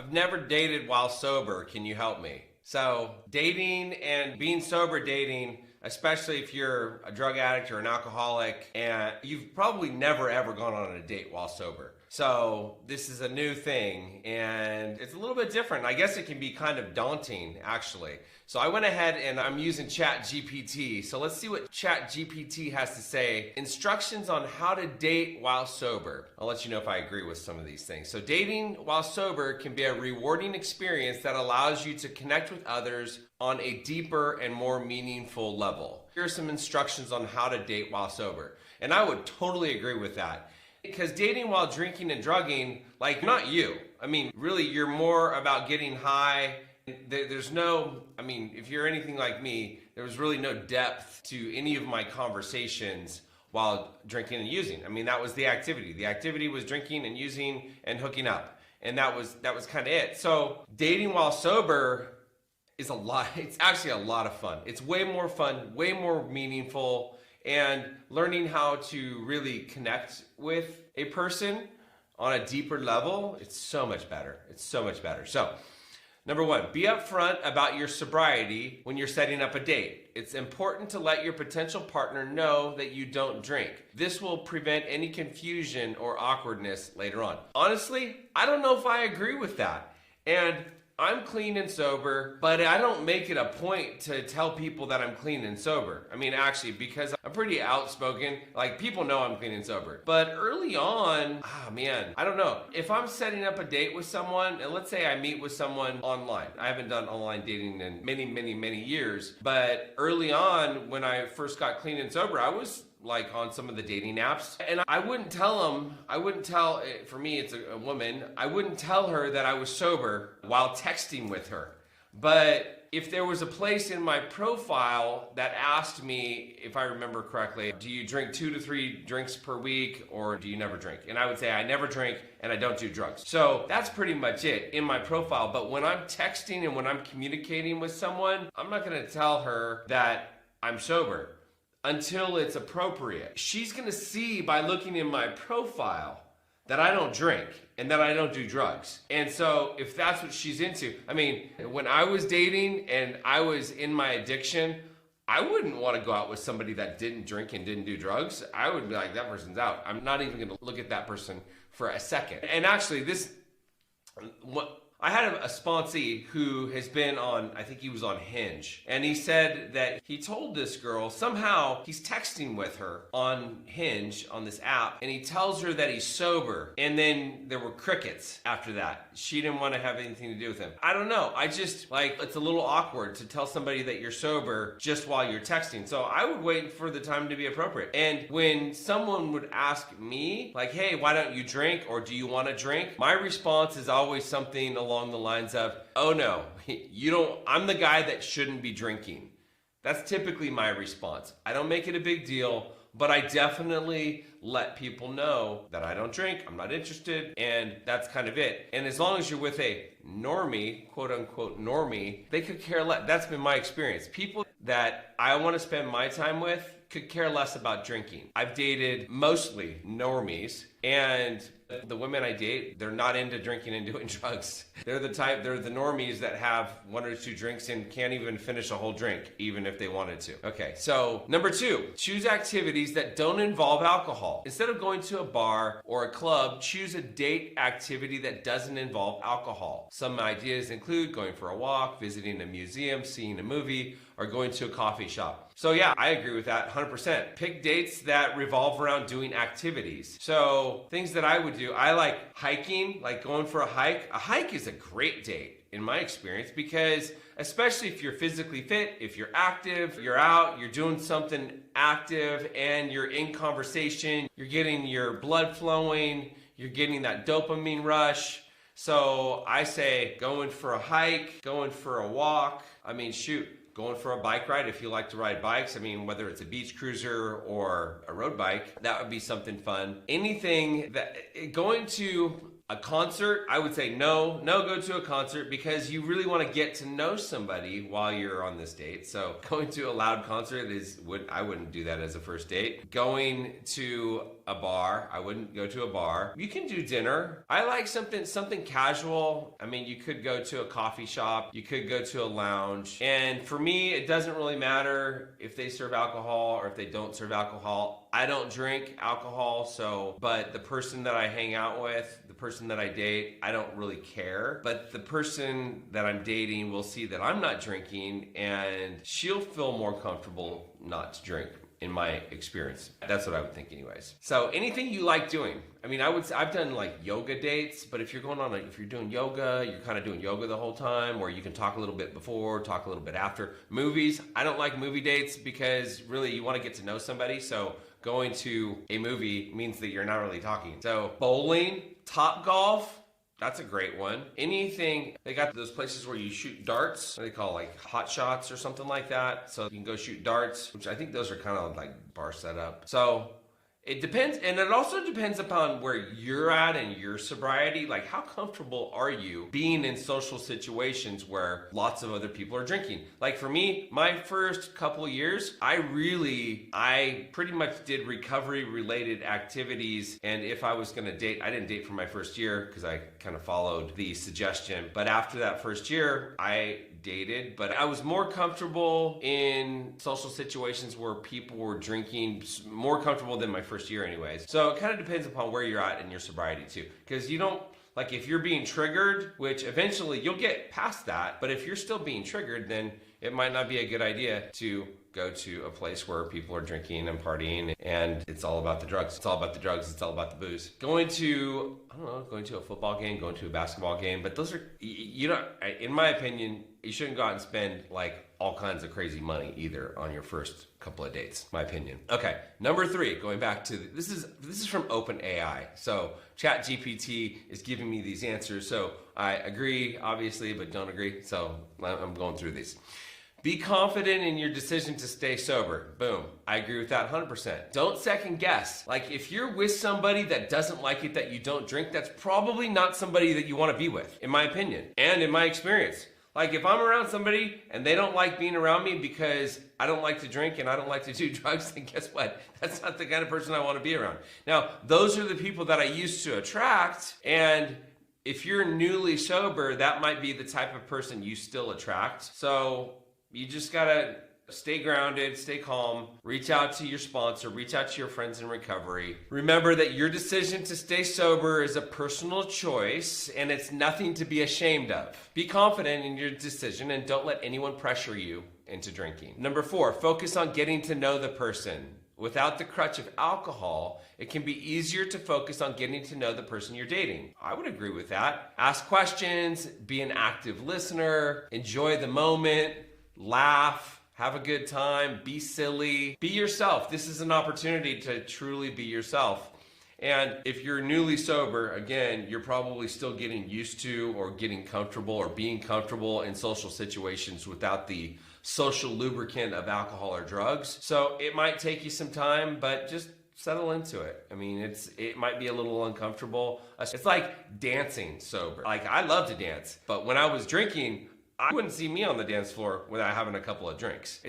I've never dated while sober. Can you help me? So dating and being sober dating, especially if you're a drug addict or an alcoholic, and you've probably never ever gone on a date while sober. So this is a new thing and it's a little bit different. I guess it can be kind of daunting actually. So I went ahead and I'm using ChatGPT. So let's see what ChatGPT has to say. Instructions on how to date while sober. I'll let you know if I agree with some of these things. So dating while sober can be a rewarding experience that allows you to connect with others on a deeper and more meaningful level. Here are some instructions on how to date while sober. And I would totally agree with that. Because dating while drinking and drugging, like not you. I mean, really, you're more about getting high. There's no, I mean, if you're anything like me, there was really no depth to any of my conversations while drinking and using. I mean, that was the activity. The activity was drinking and using and hooking up. And that was kind of it. So dating while sober is a lot. It's actually a lot of fun. It's way more fun, way more meaningful. And learning how to really connect with a person on a deeper level, it's so much better. It's so much better. So, number one, be upfront about your sobriety when you're setting up a date. It's important to let your potential partner know that you don't drink. This will prevent any confusion or awkwardness later on. Honestly, I don't know if I agree with that. And I'm clean and sober, but I don't make it a point to tell people that I'm clean and sober. I mean, actually, because I'm pretty outspoken, like people know I'm clean and sober. But early on, I don't know. If I'm setting up a date with someone, and let's say I meet with someone online. I haven't done online dating in many years, but early on when I first got clean and sober, I was like on some of the dating apps. And I wouldn't tell, for me, it's a woman, I wouldn't tell her that I was sober while texting with her. But if there was a place in my profile that asked me, if I remember correctly, do you drink 2 to 3 drinks per week or do you never drink? And I would say I never drink and I don't do drugs. So that's pretty much it in my profile. But when I'm texting and when I'm communicating with someone, I'm not gonna tell her that I'm sober until it's appropriate. She's gonna see by looking in my profile that I don't drink and that I don't do drugs. And so if that's what she's into, I mean, when I was dating and I was in my addiction, I wouldn't want to go out with somebody that didn't drink and didn't do drugs. I would be like, that person's out. I'm not even gonna look at that person for a second. And actually I had a sponsee who has been on, I think he was on Hinge, and he said that he told this girl, somehow he's texting with her on Hinge, on this app, and he tells her that he's sober, and then there were crickets after that. She didn't want to have anything to do with him. I don't know, I just, it's a little awkward to tell somebody that you're sober just while you're texting, so I would wait for the time to be appropriate. And when someone would ask me, like, hey, why don't you drink, or do you want to drink? My response is always something along the lines of, oh no, I'm the guy that shouldn't be drinking. That's typically my response. I don't make it a big deal, but I definitely let people know that I don't drink, I'm not interested, and that's kind of it. And as long as you're with a normie, quote unquote normie, they could care less. That's been my experience. People that I want to spend my time with could care less about drinking. I've dated mostly normies, and the women I date, they're not into drinking and doing drugs. They're the normies that have 1 or 2 drinks and can't even finish a whole drink, even if they wanted to. Okay, so number 2, choose activities that don't involve alcohol. Instead of going to a bar or a club, choose a date activity that doesn't involve alcohol. Some ideas include going for a walk, visiting a museum, seeing a movie, or going to a coffee shop. So yeah, I agree with that 100%. Pick dates that revolve around doing activities. So things that I would do, I like hiking, like going for a hike. A hike is a great date in my experience because especially if you're physically fit, if you're active, you're out, you're doing something active and you're in conversation, you're getting your blood flowing, you're getting that dopamine rush. So I say going for a hike, going for a walk, going for a bike ride if you like to ride bikes. Whether it's a beach cruiser or a road bike, that would be something fun. Anything that, going to A concert, I would say no go to a concert because you really want to get to know somebody while you're on this date. So going to a loud concert I wouldn't do that as a first date. Going to a bar, I wouldn't go to a bar. You can do dinner. I like something casual. I mean, you could go to a coffee shop, you could go to a lounge. And for me, it doesn't really matter if they serve alcohol or if they don't serve alcohol. I don't drink alcohol, but the person that I hang out with, the person that I date, I don't really care. But the person that I'm dating will see that I'm not drinking and she'll feel more comfortable not to drink, in my experience. That's what I would think anyways. So anything you like doing. I mean, I've done like yoga dates, but if you're doing yoga, you're kind of doing yoga the whole time, or you can talk a little bit before, talk a little bit after. Movies, I don't like movie dates because really you want to get to know somebody. So going to a movie means that you're not really talking. So bowling, Top Golf, that's a great one. Anything, they got those places where you shoot darts, what they call like hot shots or something like that. So you can go shoot darts, which I think those are kind of like bar setup. So it depends, and it also depends upon where you're at in your sobriety. Like, how comfortable are you being in social situations where lots of other people are drinking? Like for me, my first couple of years, I pretty much did recovery related activities. And if I was gonna date, I didn't date for my first year because I kind of followed the suggestion. But after that first year, I dated, but I was more comfortable in social situations where people were drinking, more comfortable than my first year anyways. So it kind of depends upon where you're at in your sobriety too, because you don't, like if you're being triggered, which eventually you'll get past that, but if you're still being triggered, then it might not be a good idea to go to a place where people are drinking and partying and it's all about the drugs. It's all about the drugs. It's all about the booze. Going to a football game, going to a basketball game, but those are, in my opinion, you shouldn't go out and spend like all kinds of crazy money either on your first couple of dates, my opinion. Okay, number 3, going back to, this is from OpenAI. So ChatGPT is giving me these answers. So I agree, obviously, but don't agree. So I'm going through these. Be confident in your decision to stay sober. Boom. I agree with that 100%. Don't second guess. Like if you're with somebody that doesn't like it that you don't drink, that's probably not somebody that you want to be with, in my opinion and in my experience. Like if I'm around somebody and they don't like being around me because I don't like to drink and I don't like to do drugs, then guess what? That's not the kind of person I want to be around. Now, those are the people that I used to attract, and if you're newly sober, that might be the type of person you still attract. So you just gotta stay grounded, stay calm, reach out to your sponsor, reach out to your friends in recovery. Remember that your decision to stay sober is a personal choice and it's nothing to be ashamed of. Be confident in your decision and don't let anyone pressure you into drinking. Number 4, focus on getting to know the person. Without the crutch of alcohol, it can be easier to focus on getting to know the person you're dating. I would agree with that. Ask questions, be an active listener, enjoy the moment, laugh, have a good time, be silly, be yourself. This is an opportunity to truly be yourself. And if you're newly sober, again, you're probably still getting used to or getting comfortable or being comfortable in social situations without the social lubricant of alcohol or drugs. So it might take you some time, but just settle into it. I mean, it might be a little uncomfortable. It's like dancing sober. Like I love to dance, but when I was drinking, I wouldn't see me on the dance floor without having a couple of drinks.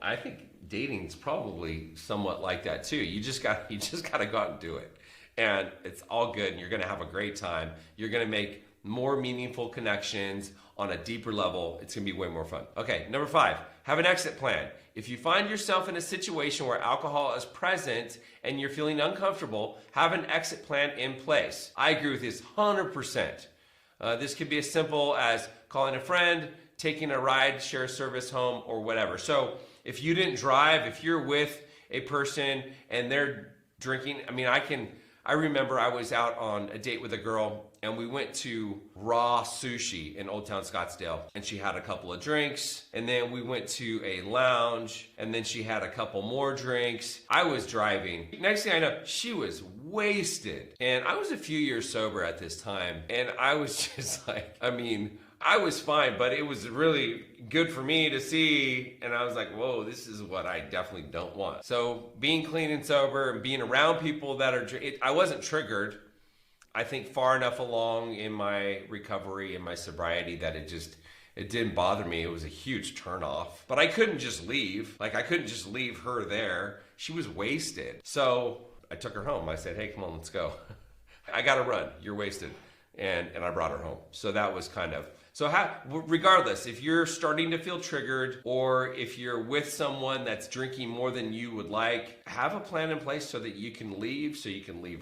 I think dating's probably somewhat like that too. You just got to go out and do it. And it's all good and you're going to have a great time. You're going to make more meaningful connections on a deeper level. It's going to be way more fun. Okay, number 5, have an exit plan. If you find yourself in a situation where alcohol is present and you're feeling uncomfortable, have an exit plan in place. I agree with this 100%. This could be as simple as calling a friend, taking a ride, share service home, or whatever. So if you didn't drive, if you're with a person and they're drinking, I remember I was out on a date with a girl and we went to Raw Sushi in Old Town Scottsdale and she had a couple of drinks and then we went to a lounge and then she had a couple more drinks. I was driving. Next thing I know, she was wasted and I was a few years sober at this time and I was just like, I was fine, but it was really good for me to see. And I was like, whoa, this is what I definitely don't want. So being clean and sober and being around people that are, I wasn't triggered. I think, far enough along in my recovery and my sobriety that it didn't bother me. It was a huge turnoff. But I couldn't just leave. Like, I couldn't just leave her there. She was wasted. So I took her home. I said, hey, come on, let's go. I got to run. You're wasted. And I brought her home. So that was kind of... So regardless, if you're starting to feel triggered, or if you're with someone that's drinking more than you would like, have a plan in place so that you can leave,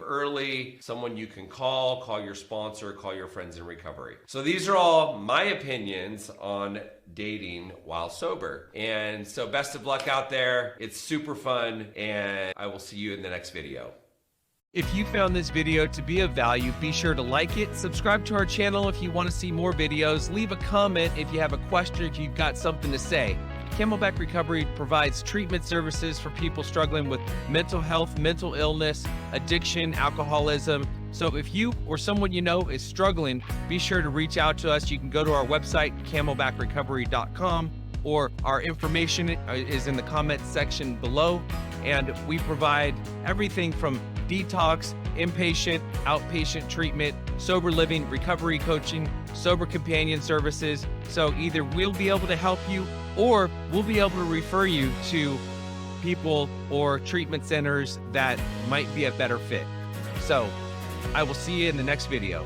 early, someone you can call your sponsor, call your friends in recovery. So these are all my opinions on dating while sober. And so best of luck out there. It's super fun, and I will see you in the next video. If you found this video to be of value, be sure to like it, subscribe to our channel if you want to see more videos, leave a comment if you have a question, if you've got something to say. Camelback Recovery provides treatment services for people struggling with mental health, mental illness, addiction, alcoholism. So if you or someone you know is struggling, be sure to reach out to us. You can go to our website, camelbackrecovery.com, or our information is in the comments section below. And we provide everything from detox, inpatient, outpatient treatment, sober living, recovery coaching, sober companion services. So either we'll be able to help you, or we'll be able to refer you to people or treatment centers that might be a better fit. So I will see you in the next video.